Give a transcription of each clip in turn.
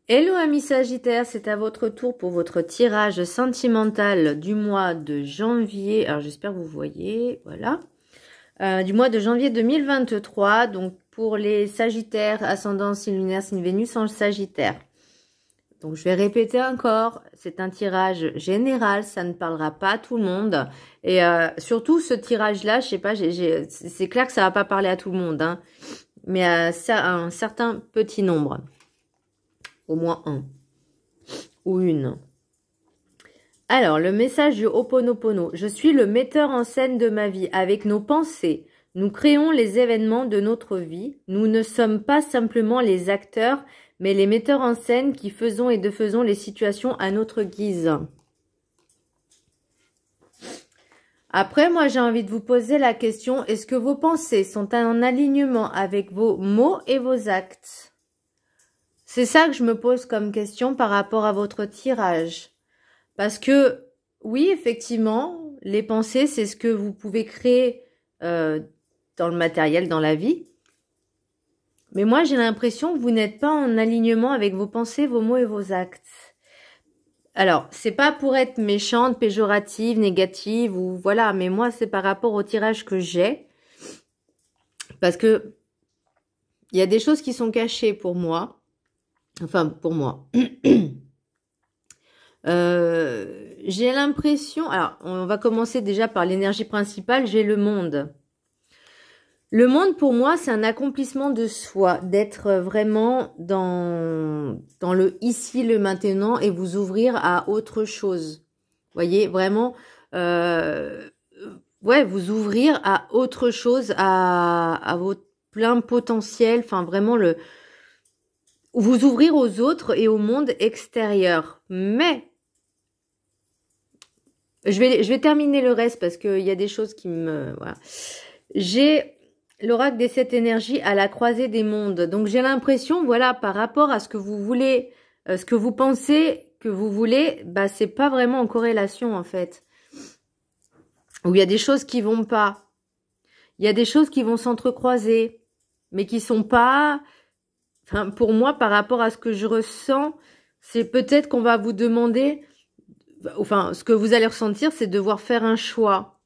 Hello amis Sagittaire, c'est à votre tour pour votre tirage sentimental du mois de janvier. Alors j'espère que vous voyez, voilà. Du mois de janvier 2023, donc pour les Sagittaires, ascendant signe lunaire, signe Vénus en Sagittaire. Donc je vais répéter encore, c'est un tirage général, ça ne parlera pas à tout le monde. Et surtout ce tirage-là, je sais pas, c'est clair que ça va pas parler à tout le monde, hein, mais à un certain petit nombre. Au moins un. Ou une. Alors, le message du Ho'oponopono. Je suis le metteur en scène de ma vie. Avec nos pensées, nous créons les événements de notre vie. Nous ne sommes pas simplement les acteurs, mais les metteurs en scène qui faisons et défaisons les situations à notre guise. Après, moi, j'ai envie de vous poser la question, est-ce que vos pensées sont en alignement avec vos mots et vos actes ? C'est ça que je me pose comme question par rapport à votre tirage. Parce que, oui, effectivement, les pensées, c'est ce que vous pouvez créer dans le matériel, dans la vie. Mais moi, j'ai l'impression que vous n'êtes pas en alignement avec vos pensées, vos mots et vos actes. Alors, c'est pas pour être méchante, péjorative, négative, ou voilà, mais moi, c'est par rapport au tirage que j'ai. Parce que il y a des choses qui sont cachées pour moi. Enfin, pour moi. J'ai l'impression... Alors, on va commencer déjà par l'énergie principale. J'ai le monde. Le monde, pour moi, c'est un accomplissement de soi. D'être vraiment dans le ici, le maintenant et vous ouvrir à autre chose. Vous voyez, vraiment... ouais, vous ouvrir à autre chose, à votre plein potentiel. Enfin, vraiment le... Vous ouvrir aux autres et au monde extérieur. Mais, je vais terminer le reste parce qu'il y a des choses qui me... Voilà. J'ai l'oracle des 7 énergies à la croisée des mondes. Donc, j'ai l'impression, voilà, par rapport à ce que vous voulez, ce que vous pensez que vous voulez, bah, c'est pas vraiment en corrélation, en fait. Où il y a des choses qui vont pas. Il y a des choses qui vont s'entrecroiser, mais qui sont pas... Enfin, pour moi, par rapport à ce que je ressens, c'est peut-être qu'on va vous demander, enfin, ce que vous allez ressentir, c'est devoir faire un choix.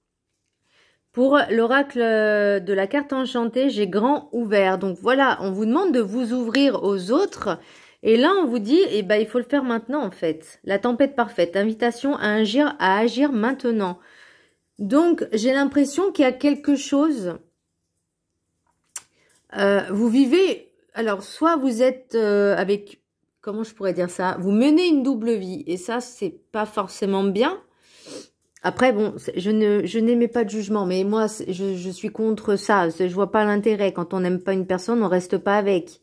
Pour l'oracle de la carte enchantée, j'ai grand ouvert. Donc voilà, on vous demande de vous ouvrir aux autres. Et là, on vous dit, eh ben, il faut le faire maintenant, en fait. La tempête parfaite, invitation à agir maintenant. Donc, j'ai l'impression qu'il y a quelque chose. Vous vivez... Alors, soit vous êtes avec, comment je pourrais dire ça, vous menez une double vie, et ça, c'est pas forcément bien. Après, bon, je n'aimais pas de jugement, mais moi, je suis contre ça. Je vois pas l'intérêt. Quand on n'aime pas une personne, on reste pas avec.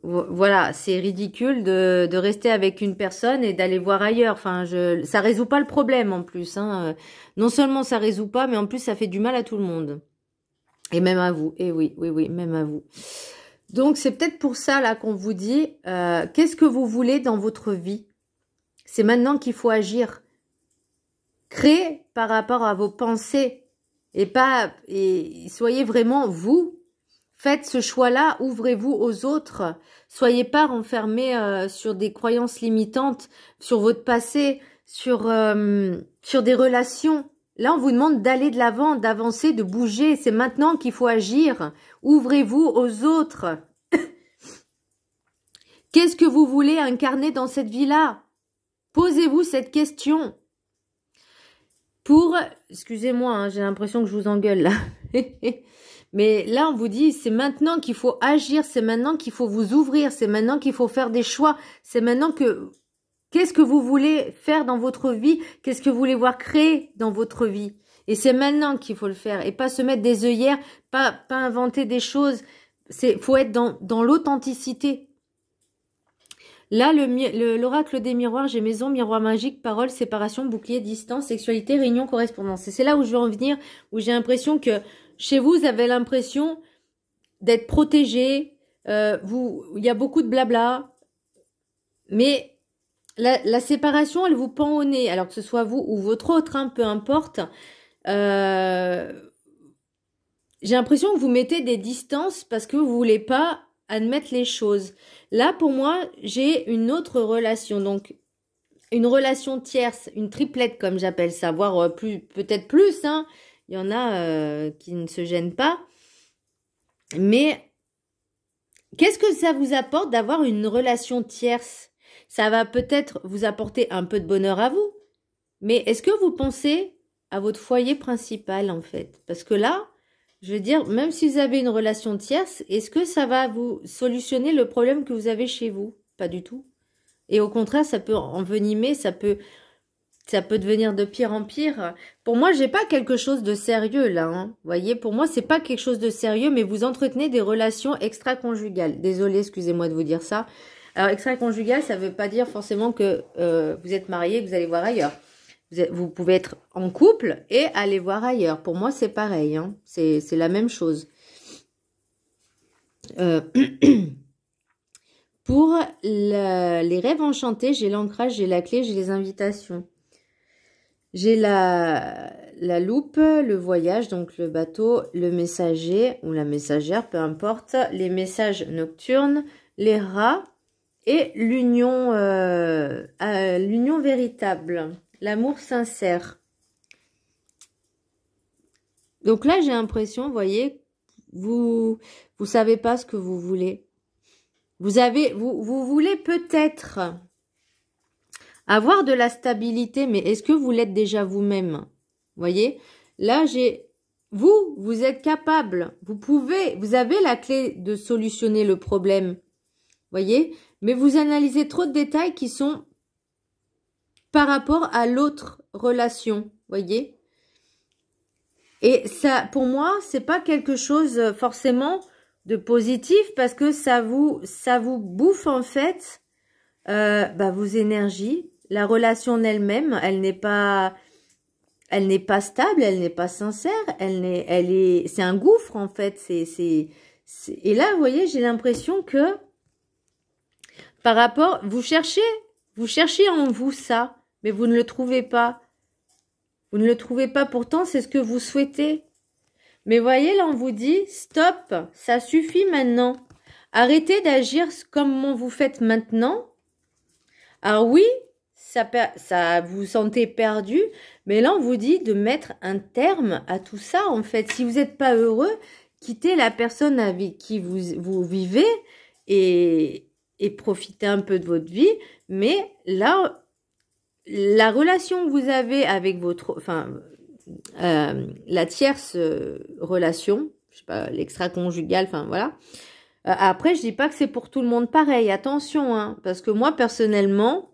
Voilà, c'est ridicule de rester avec une personne et d'aller voir ailleurs. Enfin, ça résout pas le problème, en plus. Hein. Non seulement ça résout pas, mais en plus, ça fait du mal à tout le monde. Et même à vous. Et oui, même à vous. Donc, c'est peut-être pour ça là qu'on vous dit, qu'est-ce que vous voulez dans votre vie? C'est maintenant qu'il faut agir. Créez par rapport à vos pensées et soyez vraiment vous. Faites ce choix-là, ouvrez-vous aux autres. Soyez pas renfermés sur des croyances limitantes, sur votre passé, sur des relations. Là, on vous demande d'aller de l'avant, d'avancer, de bouger. C'est maintenant qu'il faut agir. Ouvrez-vous aux autres. Qu'est-ce que vous voulez incarner dans cette vie-là? Posez-vous cette question. Excusez-moi, hein, j'ai l'impression que je vous engueule là. Mais là, on vous dit, c'est maintenant qu'il faut agir, c'est maintenant qu'il faut vous ouvrir, c'est maintenant qu'il faut faire des choix, c'est maintenant que... Qu'est-ce que vous voulez faire dans votre vie? Qu'est-ce que vous voulez voir créer dans votre vie? Et c'est maintenant qu'il faut le faire. Et pas se mettre des œillères, pas inventer des choses. Faut être dans l'authenticité. Là, l'oracle des miroirs, j'ai maison, miroir magique, parole, séparation, bouclier, distance, sexualité, réunion, correspondance. Et c'est là où je veux en venir, où j'ai l'impression que chez vous, vous avez l'impression d'être protégé. Il y a beaucoup de blabla. Mais... La séparation, elle vous pend au nez, alors que ce soit vous ou votre autre, hein, peu importe. J'ai l'impression que vous mettez des distances parce que vous voulez pas admettre les choses. Là, pour moi, j'ai une autre relation. Donc, une relation tierce, une triplette comme j'appelle ça, voire peut-être plus, hein. Il y en a qui ne se gênent pas. Mais qu'est-ce que ça vous apporte d'avoir une relation tierce? Ça va peut-être vous apporter un peu de bonheur à vous. Mais est-ce que vous pensez à votre foyer principal en fait? Parce que là, je veux dire, même si vous avez une relation tierce, est-ce que ça va vous solutionner le problème que vous avez chez vous? Pas du tout. Et au contraire, ça peut envenimer, ça peut devenir de pire en pire. Pour moi, j'ai pas quelque chose de sérieux là. Hein. Vous voyez, pour moi, c'est pas quelque chose de sérieux, mais vous entretenez des relations extra-conjugales. Désolée, excusez-moi de vous dire ça. Alors, extra-conjugal, ça veut pas dire forcément que vous êtes marié et que vous allez voir ailleurs. Vous pouvez être en couple et aller voir ailleurs. Pour moi, c'est pareil. Hein. C'est la même chose. Pour les rêves enchantés, j'ai l'ancrage, j'ai la clé, j'ai les invitations. J'ai la loupe, le voyage, donc le bateau, le messager ou la messagère, peu importe. Les messages nocturnes, les rats et l'union véritable. L'amour sincère. Donc là, j'ai l'impression, vous voyez, vous savez pas ce que vous voulez. Vous voulez peut-être avoir de la stabilité, mais est-ce que vous l'êtes déjà vous-même? Vous voyez, là, vous êtes capable, vous avez la clé de solutionner le problème. Vous voyez, mais vous analysez trop de détails qui sont par rapport à l'autre relation, voyez. Et ça, pour moi, c'est pas quelque chose forcément de positif parce que ça vous bouffe en fait vos énergies. La relation en elle-même, elle n'est pas stable, elle n'est pas sincère, c'est un gouffre en fait. Et là, vous voyez, j'ai l'impression que par rapport, vous cherchez en vous ça. Mais vous ne le trouvez pas. Vous ne le trouvez pas, pourtant, c'est ce que vous souhaitez. Mais voyez, là, on vous dit, stop, ça suffit maintenant. Arrêtez d'agir comme vous faites maintenant. Alors oui, ça vous sentez perdu, mais là, on vous dit de mettre un terme à tout ça, en fait. Si vous n'êtes pas heureux, quittez la personne avec qui vous vivez et profitez un peu de votre vie. Mais là, la relation que vous avez avec votre, la tierce relation, je sais pas, l'extra-conjugale, enfin voilà. Après, je dis pas que c'est pour tout le monde pareil, attention, hein, parce que moi personnellement,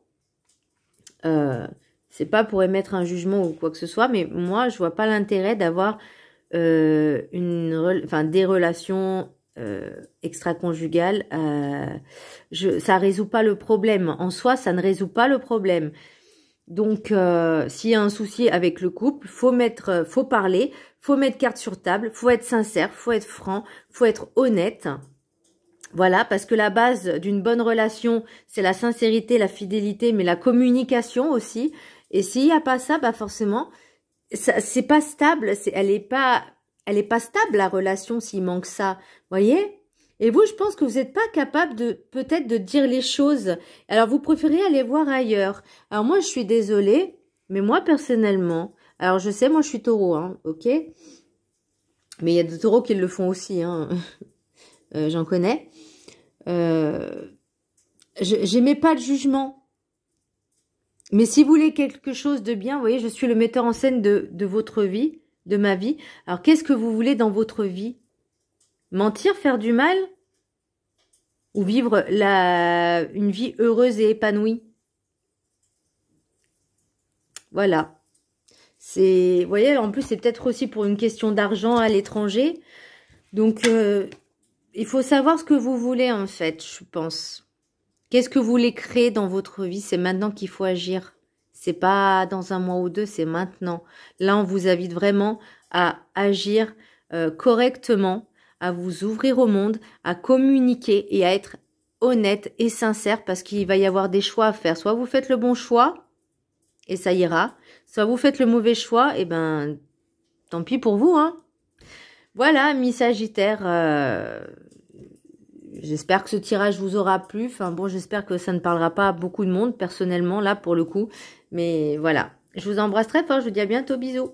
c'est pas pour émettre un jugement ou quoi que ce soit, mais moi je vois pas l'intérêt d'avoir des relations extra-conjugales. Ça résout pas le problème. En soi, ça ne résout pas le problème. Donc, s'il y a un souci avec le couple, faut parler, faut mettre carte sur table, faut être sincère, faut être franc, faut être honnête. Voilà, parce que la base d'une bonne relation, c'est la sincérité, la fidélité, mais la communication aussi. Et s'il n'y a pas ça, bah forcément, c'est pas stable. Elle est pas stable la relation s'il manque ça. Voyez? Et vous, je pense que vous n'êtes pas capable peut-être de dire les choses. Alors, vous préférez aller voir ailleurs. Alors, moi, je suis désolée, mais moi, personnellement, alors je sais, moi, je suis taureau, hein, ok? Mais il y a des taureaux qui le font aussi, hein. J'en connais. J'aimais pas le jugement. Mais si vous voulez quelque chose de bien, vous voyez, je suis le metteur en scène de votre vie, de ma vie. Alors, qu'est-ce que vous voulez dans votre vie? Mentir, faire du mal? Ou vivre une vie heureuse et épanouie? Voilà. Vous voyez, en plus, c'est peut-être aussi pour une question d'argent à l'étranger. Donc, il faut savoir ce que vous voulez, en fait, je pense. Qu'est-ce que vous voulez créer dans votre vie? C'est maintenant qu'il faut agir. C'est pas dans un mois ou deux, c'est maintenant. Là, on vous invite vraiment à agir correctement, à vous ouvrir au monde, à communiquer et à être honnête et sincère parce qu'il va y avoir des choix à faire. Soit vous faites le bon choix et ça ira, soit vous faites le mauvais choix et ben tant pis pour vous, hein. Voilà, mi-sagittaire, j'espère que ce tirage vous aura plu. Enfin bon, j'espère que ça ne parlera pas à beaucoup de monde, personnellement, là, pour le coup. Mais voilà. Je vous embrasse très fort. Je vous dis à bientôt. Bisous.